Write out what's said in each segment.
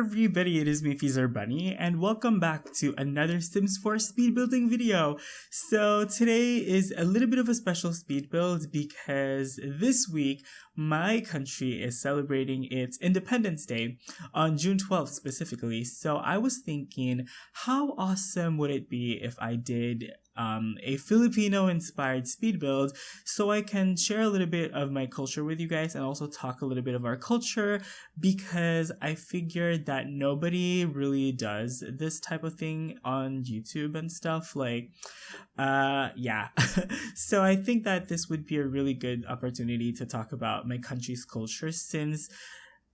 everybody, it is me, Feezer Bunny, and welcome back to another Sims 4 speed building video. So today is a little bit of a special speed build because this week my country is celebrating its Independence Day on June 12th specifically. So I was thinking, how awesome would it be if I did a Filipino-inspired speed build so I can share a little bit of my culture with you guys and also talk a little bit of our culture, because I figured that nobody really does this type of thing on YouTube and stuff. Yeah. So I think that this would be a really good opportunity to talk about my country's culture since,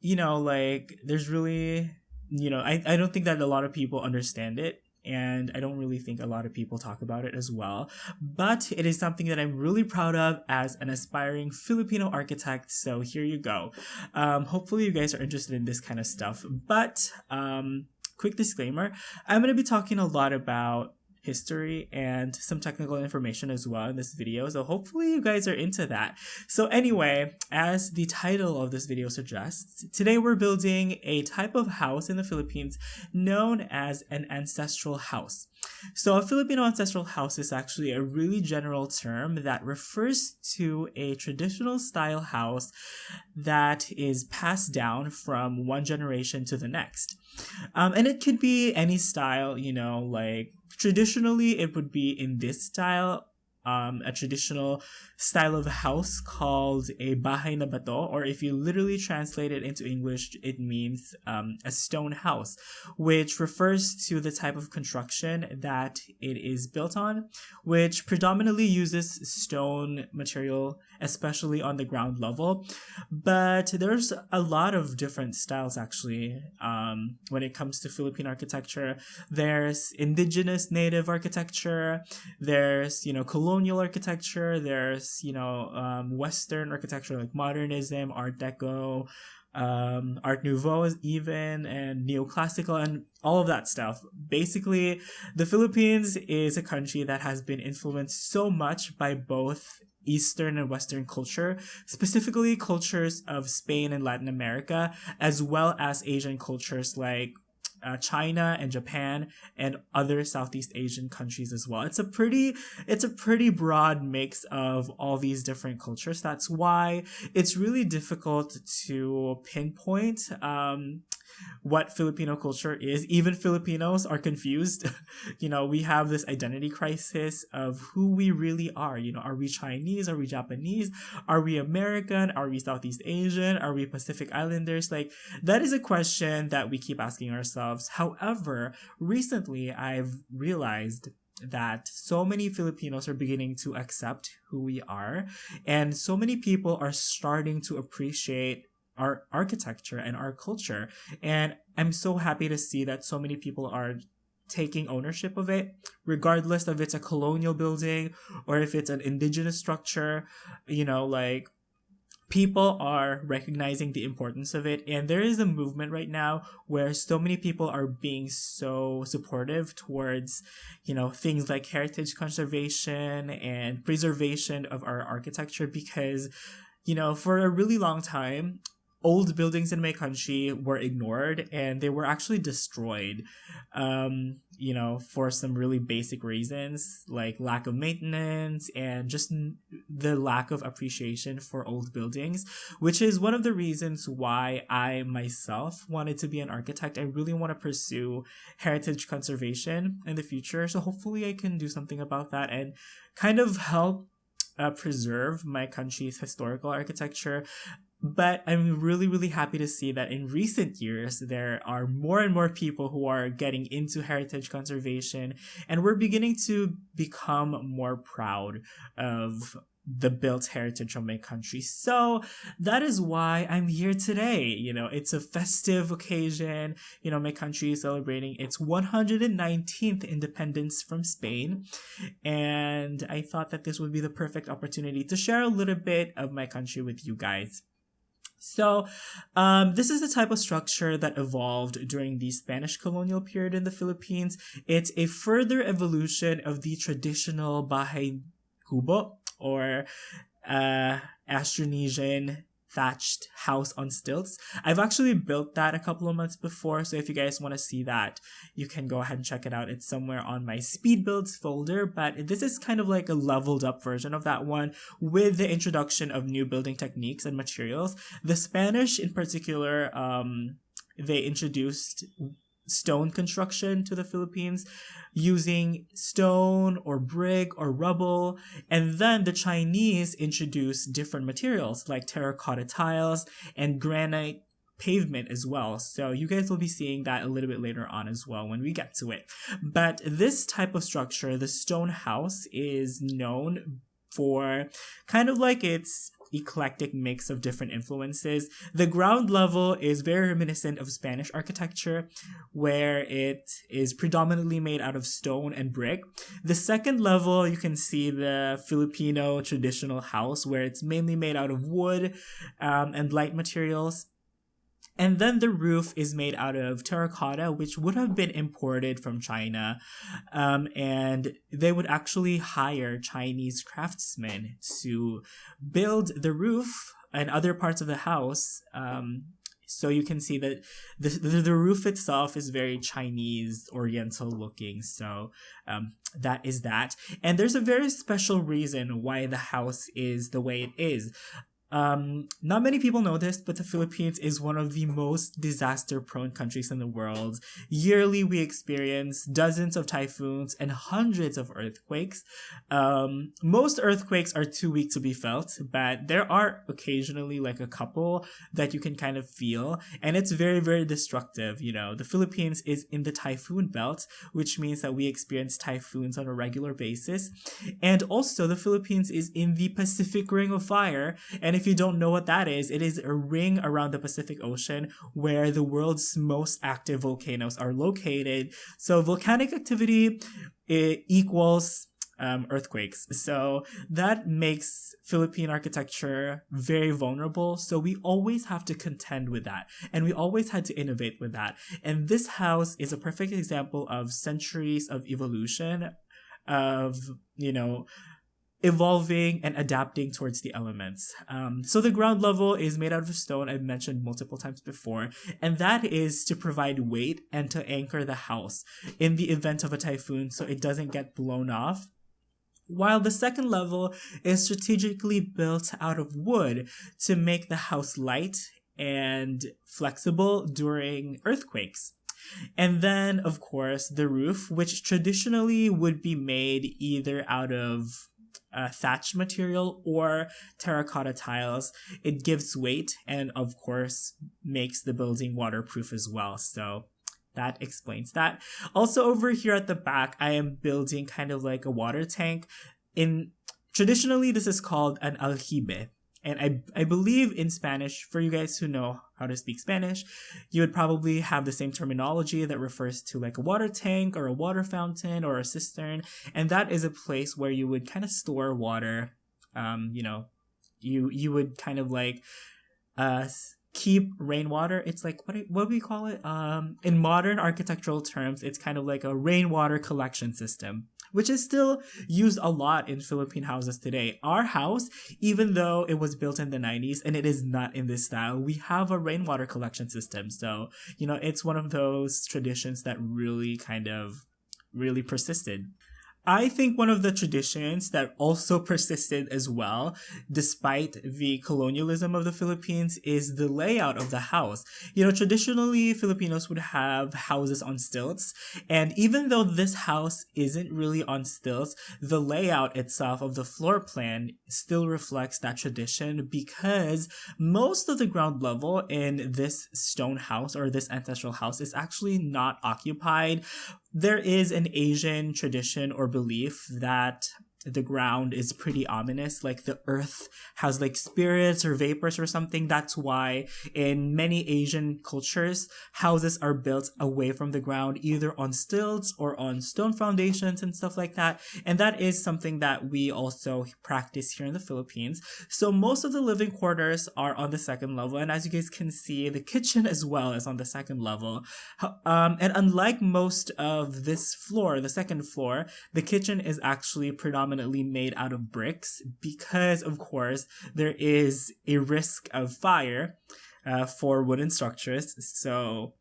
there's really, I don't think that a lot of people understand it. And I don't really think a lot of people talk about it as well. But it is something that I'm really proud of as an aspiring Filipino architect. So here you go. Hopefully you guys are interested in this kind of stuff. But quick disclaimer, I'm going to be talking a lot about history and some technical information as well in this video, so hopefully you guys are into that. So anyway, as the title of this video suggests, today we're building a type of house in the Philippines known as an ancestral house. So a Filipino ancestral house is actually a really general term that refers to a traditional style house that is passed down from one generation to the next. And it could be any style, traditionally it would be in this style, a traditional style of house called a Bahay na Bato, or if you literally translate it into English, it means a stone house, which refers to the type of construction that it is built on, which predominantly uses stone material, especially on the ground level. But there's a lot of different styles actually when it comes to Philippine architecture. There's indigenous native architecture, there's colonial architecture, there's Western architecture like modernism, Art Deco, Art Nouveau even, and neoclassical, and all of that stuff. Basically, the Philippines is a country that has been influenced so much by both Eastern and Western culture, specifically cultures of Spain and Latin America, as well as Asian cultures like China and Japan and other Southeast Asian countries as well. It's a pretty broad mix of all these different cultures. That's why it's really difficult to pinpoint what Filipino culture is. Even Filipinos are confused. We have this identity crisis of who we really are. Are we Chinese? Are we Japanese? Are we American? Are we Southeast Asian? Are we Pacific Islanders? That is a question that we keep asking ourselves. However, recently I've realized that so many Filipinos are beginning to accept who we are, and so many people are starting to appreciate our architecture and our culture. And I'm so happy to see that so many people are taking ownership of it, regardless of it's a colonial building or if it's an indigenous structure. People are recognizing the importance of it, and there is a movement right now where so many people are being so supportive towards things like heritage conservation and preservation of our architecture, because for a really long time old buildings in my country were ignored and they were actually destroyed, for some really basic reasons like lack of maintenance and just the lack of appreciation for old buildings, which is one of the reasons why I myself wanted to be an architect. I really want to pursue heritage conservation in the future. So hopefully I can do something about that and kind of help preserve my country's historical architecture. But I'm really, really happy to see that in recent years, there are more and more people who are getting into heritage conservation, and we're beginning to become more proud of the built heritage of my country. So that is why I'm here today. It's a festive occasion. My country is celebrating its 119th independence from Spain. And I thought that this would be the perfect opportunity to share a little bit of my country with you guys. So, this is the type of structure that evolved during the Spanish colonial period in the Philippines. It's a further evolution of the traditional Bahay Kubo, or Austronesian thatched house on stilts. I've actually built that a couple of months before, so if you guys want to see that, you can go ahead and check it out. It's somewhere on my speed builds folder, but this is kind of like a leveled up version of that one with the introduction of new building techniques and materials. The Spanish in particular, they introduced stone construction to the Philippines using stone or brick or rubble, and then the Chinese introduced different materials like terracotta tiles and granite pavement as well. So you guys will be seeing that a little bit later on as well when we get to it. But this type of structure, the stone house, is known for kind of like its eclectic mix of different influences. The ground level is very reminiscent of Spanish architecture, where it is predominantly made out of stone and brick. The second level, you can see the Filipino traditional house, where it's mainly made out of wood and light materials. And then the roof is made out of terracotta, which would have been imported from China. And they would actually hire Chinese craftsmen to build the roof and other parts of the house. So you can see that the roof itself is very Chinese Oriental looking. So that is that. And there's a very special reason why the house is the way it is. Not many people know this, but the Philippines is one of the most disaster-prone countries in the world. Yearly, we experience dozens of typhoons and hundreds of earthquakes. Most earthquakes are too weak to be felt, but there are occasionally like a couple that you can kind of feel, and it's very, very destructive. You know, the Philippines is in the typhoon belt, which means that we experience typhoons on a regular basis. And also, the Philippines is in the Pacific Ring of Fire, and if you don't know what that is, it is a ring around the Pacific Ocean where the world's most active volcanoes are located. So volcanic activity equals earthquakes. So that makes Philippine architecture very vulnerable. So we always have to contend with that. And we always had to innovate with that. And this house is a perfect example of centuries of evolution, of, you know, evolving and adapting towards the elements. So the ground level is made out of stone, I've mentioned multiple times before, and that is to provide weight and to anchor the house in the event of a typhoon so it doesn't get blown off. While the second level is strategically built out of wood to make the house light and flexible during earthquakes. And then, of course, the roof, which traditionally would be made either out of thatch material or terracotta tiles. It gives weight and, of course, makes the building waterproof as well. So that explains that. Also, over here at the back, I am building kind of like a water tank. Traditionally, this is called an aljibe. And I believe in Spanish, for you guys who know how to speak Spanish, you would probably have the same terminology that refers to like a water tank or a water fountain or a cistern. And that is a place where you would kind of store water. You would kind of like keep rainwater. It's like, what do we call it? In modern architectural terms, it's kind of like a rainwater collection system, which is still used a lot in Philippine houses today. Our house, even though it was built in the 90s and it is not in this style, we have a rainwater collection system. So, you know, it's one of those traditions that really persisted. I think one of the traditions that also persisted as well, despite the colonialism of the Philippines, is the layout of the house. You know, traditionally, Filipinos would have houses on stilts, and even though this house isn't really on stilts, the layout itself of the floor plan still reflects that tradition because most of the ground level in this stone house or this ancestral house is actually not occupied. There is an Asian tradition or belief that the ground is pretty ominous, like the earth has like spirits or vapors or something. That's why in many Asian cultures, houses are built away from the ground, either on stilts or on stone foundations and stuff like that. And that is something that we also practice here in the Philippines. So most of the living quarters are on the second level. And as you guys can see, the kitchen as well is on the second level. And unlike most of this floor, the second floor, the kitchen is actually predominantly predominantly made out of bricks because, of course, there is a risk of fire for wooden structures. So,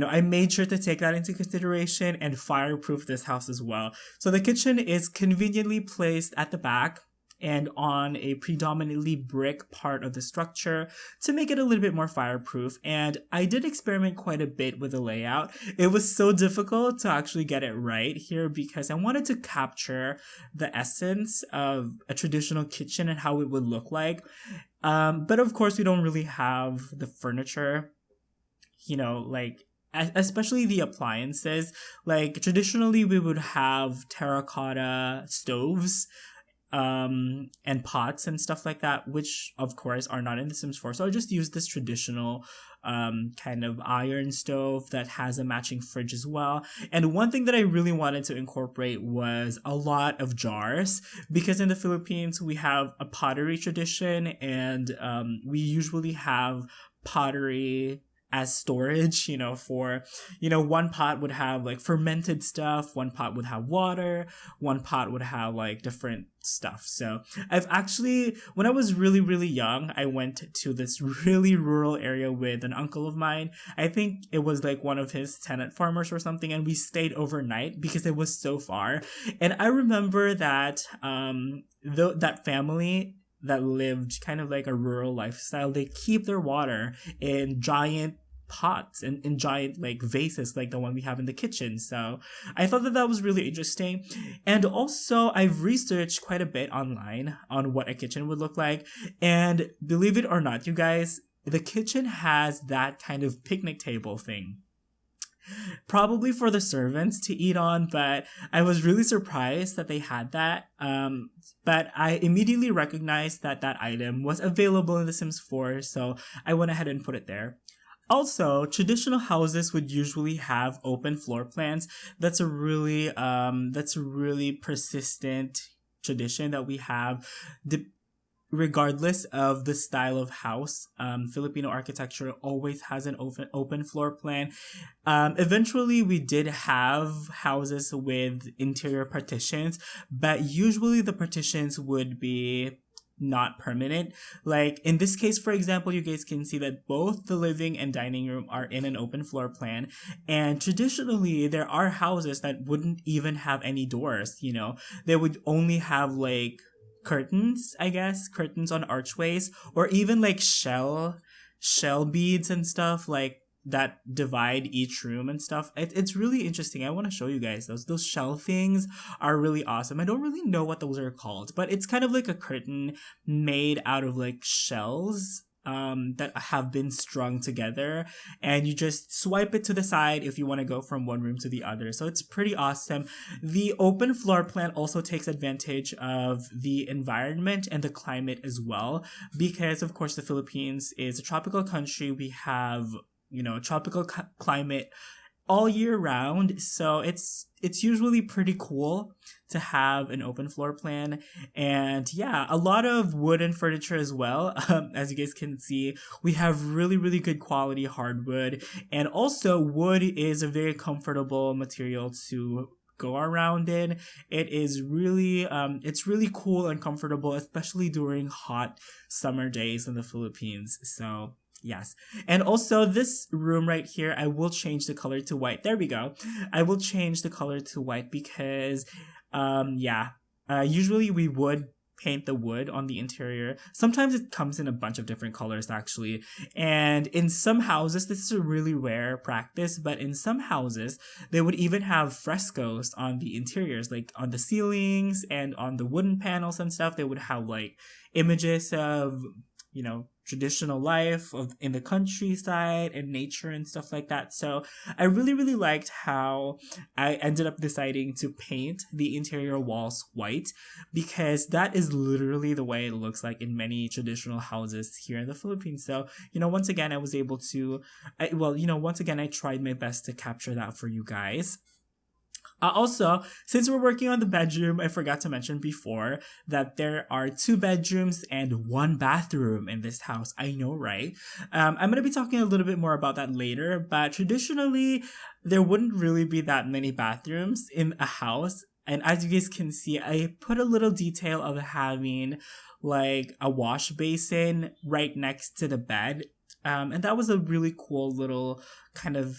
I made sure to take that into consideration and fireproof this house as well. So the kitchen is conveniently placed at the back and on a predominantly brick part of the structure to make it a little bit more fireproof. And I did experiment quite a bit with the layout. It was so difficult to actually get it right here because I wanted to capture the essence of a traditional kitchen and how it would look like. But of course, we don't really have the furniture, like especially the appliances. Like traditionally, we would have terracotta stoves and pots and stuff like that, which of course are not in The Sims 4. So I just used this traditional kind of iron stove that has a matching fridge as well. And one thing that I really wanted to incorporate was a lot of jars, because in the Philippines we have a pottery tradition, and we usually have pottery as storage, for, one pot would have like fermented stuff, one pot would have water, one pot would have like different stuff. So I've actually, when I was really, really young, I went to this really rural area with an uncle of mine. I think it was like one of his tenant farmers or something, and we stayed overnight because it was so far. And I remember that that family that lived kind of like a rural lifestyle, they keep their water in giant pots and in giant like vases like the one we have in the kitchen. So I thought that was really interesting. And also I've researched quite a bit online on what a kitchen would look like, and believe it or not, you guys, the kitchen has that kind of picnic table thing, probably for the servants to eat on, but I was really surprised that they had that. But I immediately recognized that that item was available in The Sims 4, so I went ahead and put it there. Also, traditional houses would usually have open floor plans. That's a really persistent tradition that we have. Regardless of the style of house, Filipino architecture always has an open floor plan. Eventually, we did have houses with interior partitions, but usually the partitions would be not permanent. Like in this case, for example, you guys can see that both the living and dining room are in an open floor plan. And traditionally, there are houses that wouldn't even have any doors, They would only have like curtains, I guess, curtains on archways, or even like shell beads and stuff like that divide each room and stuff. It's really interesting. I want to show you guys those shell things are really awesome. I don't really know what those are called, but it's kind of like a curtain made out of like shells that have been strung together, and you just swipe it to the side if you want to go from one room to the other. So it's pretty awesome. The open floor plan also takes advantage of the environment and the climate as well, because of course the Philippines is a tropical country. We have tropical climate all year round, so it's usually pretty cool to have an open floor plan. And yeah, a lot of wooden furniture as well. As you guys can see, we have really, really good quality hardwood, and also wood is a very comfortable material to go around in. It is really it's really cool and comfortable, especially during hot summer days in the Philippines. So yes. And also this room right here, I will change the color to white. There we go. I will change the color to white because, usually we would paint the wood on the interior. Sometimes it comes in a bunch of different colors actually. And in some houses, this is a really rare practice, but in some houses, they would even have frescoes on the interiors, like on the ceilings and on the wooden panels and stuff. They would have like images of, traditional life in the countryside and nature and stuff like that. So I really, really liked how I ended up deciding to paint the interior walls white, because that is literally the way it looks like in many traditional houses here in the Philippines. So, once again, I tried my best to capture that for you guys. Also, since we're working on the bedroom, I forgot to mention before that there are 2 bedrooms and 1 bathroom in this house. I know, right? I'm going to be talking a little bit more about that later, but traditionally, there wouldn't really be that many bathrooms in a house. And as you guys can see, I put a little detail of having like a wash basin right next to the bed. And that was a really cool little kind of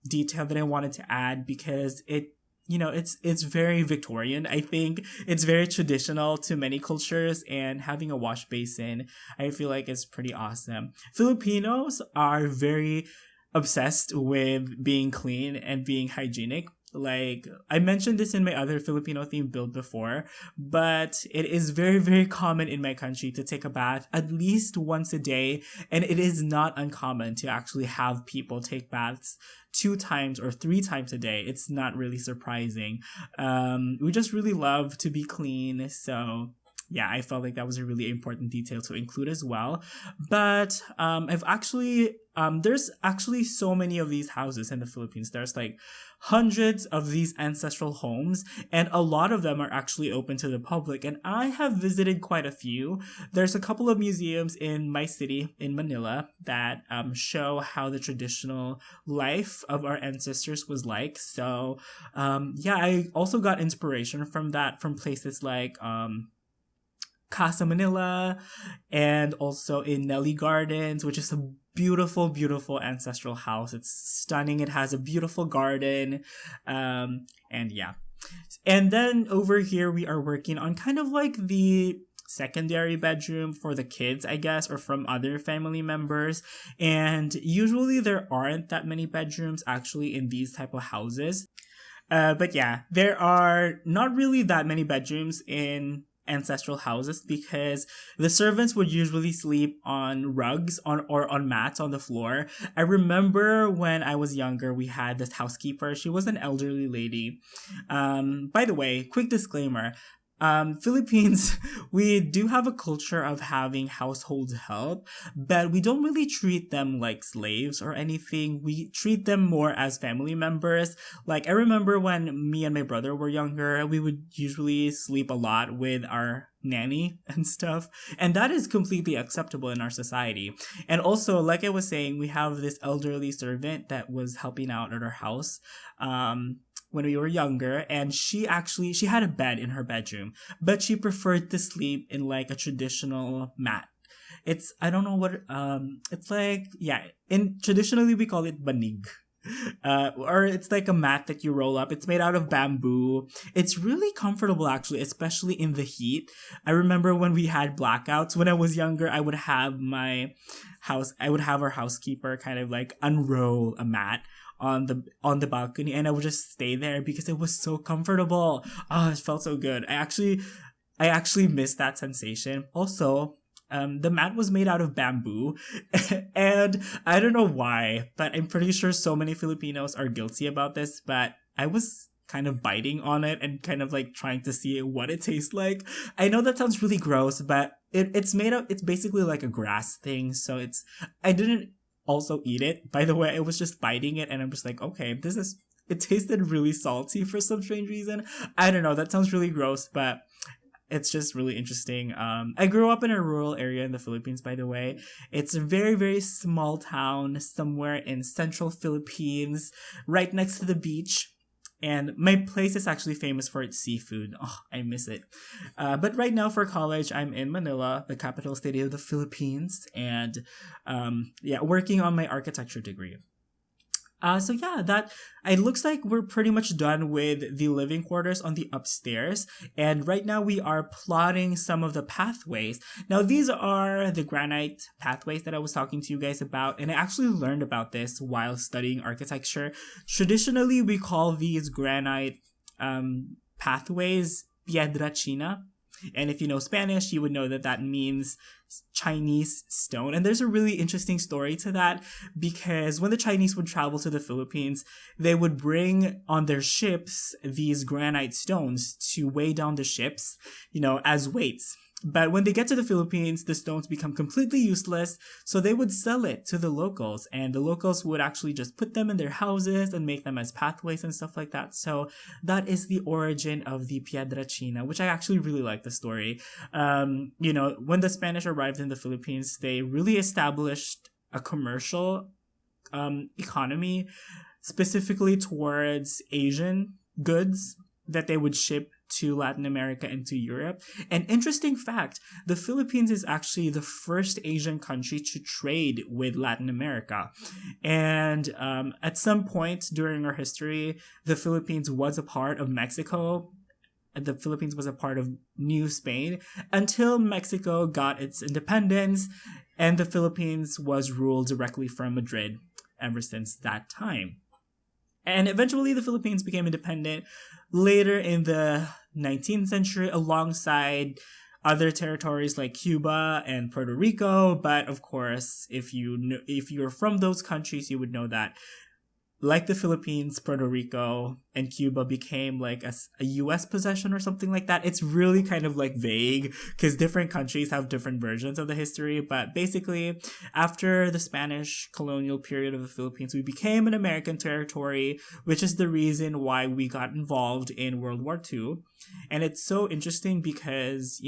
detail that I wanted to add because it's very Victorian. I think it's very traditional to many cultures, and having a wash basin, I feel like is pretty awesome. Filipinos are very obsessed with being clean and being hygienic. Like, I mentioned this in my other Filipino themed build before, but it is very, very common in my country to take a bath at least once a day, and it is not uncommon to actually have people take baths 2 times or 3 times a day. It's not really surprising. We just really love to be clean, so yeah, I felt like that was a really important detail to include as well. But there's actually so many of these houses in the Philippines. There's like hundreds of these ancestral homes, and a lot of them are actually open to the public. And I have visited quite a few. There's a couple of museums in my city, in Manila, that show how the traditional life of our ancestors was like. So yeah, I also got inspiration from that from places like Casa Manila, and also in Nelly Gardens, which is a beautiful, beautiful ancestral house. It's stunning. It has a beautiful garden. And yeah. And then over here, we are working on kind of like the secondary bedroom for the kids, I guess, or from other family members. And usually there aren't that many bedrooms actually in these type of houses. But yeah, there are not really that many bedrooms in ancestral houses because the servants would usually sleep on rugs or on mats on the floor. I remember when I was younger, we had this housekeeper. She was an elderly lady. By the way, quick disclaimer. Philippines, we do have a culture of having household help, but we don't really treat them like slaves or anything. We treat them more as family members. Like, I remember when me and my brother were younger, we would usually sleep a lot with our nanny and stuff, and that is completely acceptable in our society. And also, like I was saying, we have this elderly servant that was helping out at our house when we were younger, and she had a bed in her bedroom, but she preferred to sleep in like a traditional mat. It's, I don't know what, it's like, yeah, traditionally we call it banig. Or it's like a mat that you roll up. It's made out of bamboo. It's really comfortable actually, especially in the heat. I remember when we had blackouts when I was younger, I would have our housekeeper kind of like unroll a mat on the balcony, and I would just stay there because it was so comfortable. Oh, it felt so good. I actually miss that sensation. Also, the mat was made out of bamboo, and I don't know why, but I'm pretty sure so many Filipinos are guilty about this, but I was kind of biting on it and kind of like trying to see what it tastes like. I know that sounds really gross, but it's basically like a grass thing, so I didn't also eat it. By the way, I was just biting it, and I'm just like, okay, it tasted really salty for some strange reason. I don't know, that sounds really gross, but it's just really interesting. I grew up in a rural area in the Philippines, by the way. It's a very, very small town somewhere in central Philippines, right next to the beach. And my place is actually famous for its seafood. Oh, I miss it. But right now for college, I'm in Manila, the capital city of the Philippines, and working on my architecture degree. So yeah, it looks like we're pretty much done with the living quarters on the upstairs. And right now we are plotting some of the pathways. Now these are the granite pathways that I was talking to you guys about. And I actually learned about this while studying architecture. Traditionally, we call these granite pathways piedrachina. And if you know Spanish, you would know that means Chinese stone. And there's a really interesting story to that, because when the Chinese would travel to the Philippines, they would bring on their ships these granite stones to weigh down the ships, as weights. But when they get to the Philippines, the stones become completely useless, so they would sell it to the locals, and the locals would actually just put them in their houses and make them as pathways and stuff like that. So that is the origin of the piedrachina, which I actually really like the story. When the Spanish arrived in the Philippines, they really established a commercial economy specifically towards Asian goods. that they would ship to Latin America and to Europe. An interesting fact, the Philippines is actually the first Asian country to trade with Latin America. And at some point during our history, the Philippines was a part of Mexico. The Philippines was a part of New Spain until Mexico got its independence, and the Philippines was ruled directly from Madrid ever since that time. And eventually the Philippines became independent later in the 19th century alongside other territories like Cuba and Puerto Rico. But of course, if you're from those countries, you would know that like the Philippines, Puerto Rico, and Cuba became like a US possession or something like that. It's really kind of like vague because different countries have different versions of the history. But basically, after the Spanish colonial period of the Philippines, we became an American territory, which is the reason why we got involved in World War II. And it's so interesting because,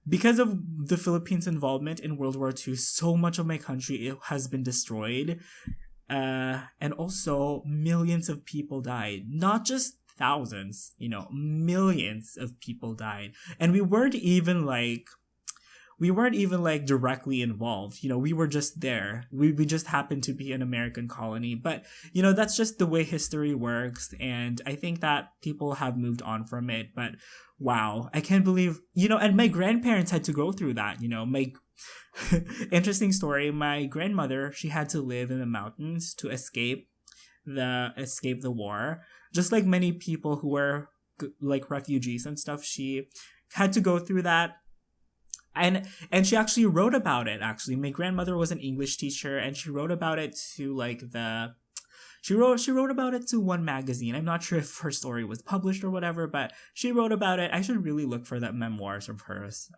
because of the Philippines' involvement in World War II, so much of my country has been destroyed. And also, millions of people died. Not just thousands, millions of people died. And we weren't even directly involved. We were just there. We just happened to be an American colony. But, that's just the way history works. And I think that people have moved on from it. But wow, I can't believe, and my grandparents had to go through that, interesting story. My grandmother, she had to live in the mountains to escape the war. Just like many people who were like refugees and stuff, she had to go through that. And she actually wrote about it, actually. My grandmother was an English teacher, and she wrote about it to she wrote about it to one magazine. I'm not sure if her story was published or whatever, but she wrote about it. I should really look for that memoirs of hers.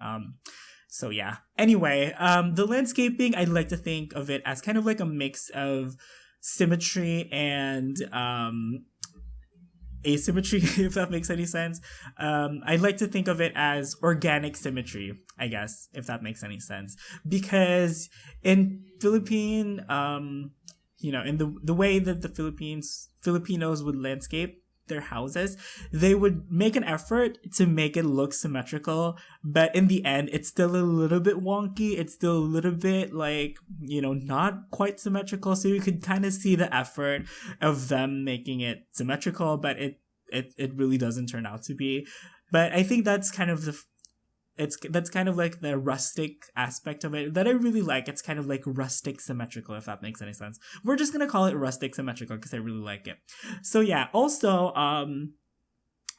So yeah. Anyway, the landscaping, I'd like to think of it as kind of like a mix of symmetry and asymmetry, if that makes any sense. I'd like to think of it as organic symmetry, I guess, if that makes any sense. Because in Philippine, in the way that the Filipinos would landscape their houses, they would make an effort to make it look symmetrical, but in the end, it's still a little bit wonky. It's still a little bit not quite symmetrical. So you could kind of see the effort of them making it symmetrical, but it really doesn't turn out to be. But I think that's kind of that's kind of like the rustic aspect of it that I really like. It's kind of like rustic symmetrical, if that makes any sense. We're just gonna call it rustic symmetrical because I really like it. So yeah, also,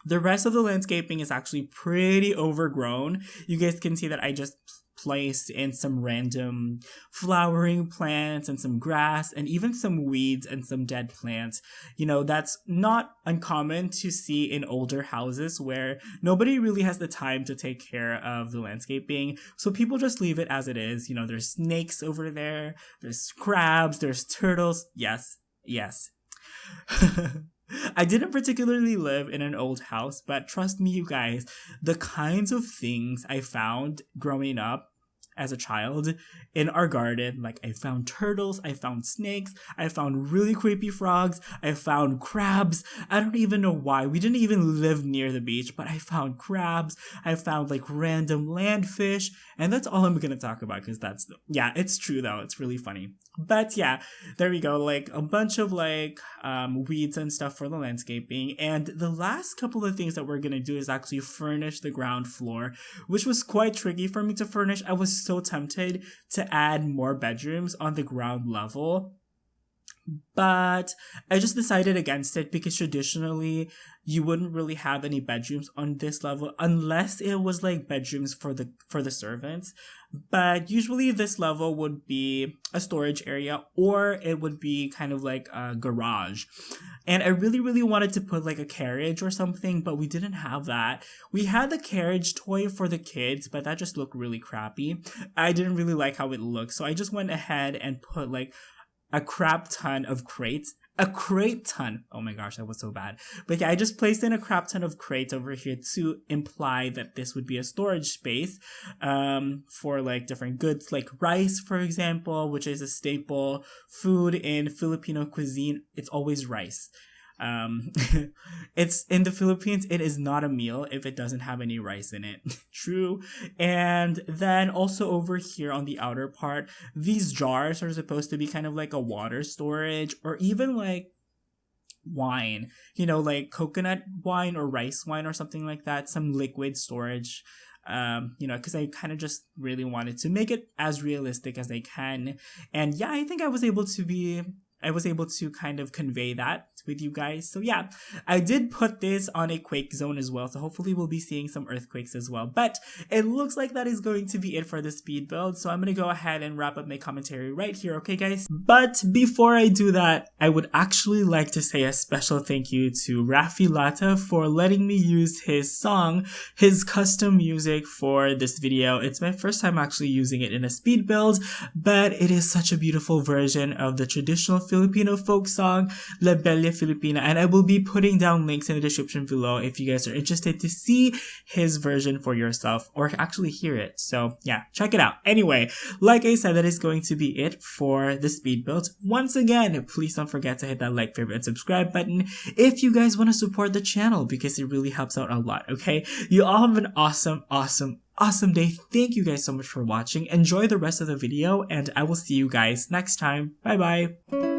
the rest of the landscaping is actually pretty overgrown. You guys can see that I just placed in some random flowering plants and some grass and even some weeds and some dead plants. That's not uncommon to see in older houses where nobody really has the time to take care of the landscaping. So people just leave it as it is. There's snakes over there. There's crabs. There's turtles. Yes. I didn't particularly live in an old house, but trust me, you guys, the kinds of things I found growing up as a child in our garden, like I found turtles, I found snakes, I found really creepy frogs, I found crabs. I don't even know why. We didn't even live near the beach, but I found crabs, I found like random land fish, and that's all I'm gonna talk about because it's true though. It's really funny. But yeah, there we go. Like a bunch of weeds and stuff for the landscaping. And the last couple of things that we're gonna do is actually furnish the ground floor, which was quite tricky for me to furnish. I was so tempted to add more bedrooms on the ground level, but I just decided against it because traditionally you wouldn't really have any bedrooms on this level unless it was like bedrooms for the servants. But usually this level would be a storage area or it would be kind of like a garage. And I really, really wanted to put like a carriage or something, but we didn't have that. We had the carriage toy for the kids, but that just looked really crappy. I didn't really like how it looked. So I just went ahead and put like a crap ton of crates. A crate ton. Oh my gosh, that was so bad. But yeah, I just placed in a crap ton of crates over here to imply that this would be a storage space for like different goods like rice, for example, which is a staple food in Filipino cuisine. It's always rice. It's in the Philippines, it is not a meal if it doesn't have any rice in it. True. And then also over here on the outer part, these jars are supposed to be kind of like a water storage, or even like wine, like coconut wine or rice wine or something like that, some liquid storage. Because I kind of just really wanted to make it as realistic as I can. And yeah, I think I was able to kind of convey that with you guys. So yeah, I did put this on a quake zone as well, so hopefully we'll be seeing some earthquakes as well. But it looks like that is going to be it for the speed build, so I'm gonna go ahead and wrap up my commentary right here, okay guys? But before I do that, I would actually like to say a special thank you to Raffy Lata for letting me use his song, his custom music for this video. It's my first time actually using it in a speed build, but it is such a beautiful version of the traditional Filipino folk song, La Bella Filipina, and I will be putting down links in the description below if you guys are interested to see his version for yourself, or actually hear it. So yeah, check it out. Anyway, like I said, that is going to be it for the speed build. Once again, please don't forget to hit that like, favorite, and subscribe button if you guys want to support the channel, because it really helps out a lot, okay? You all have an awesome day. Thank you guys so much for watching. Enjoy the rest of the video, and I will see you guys next time. Bye bye.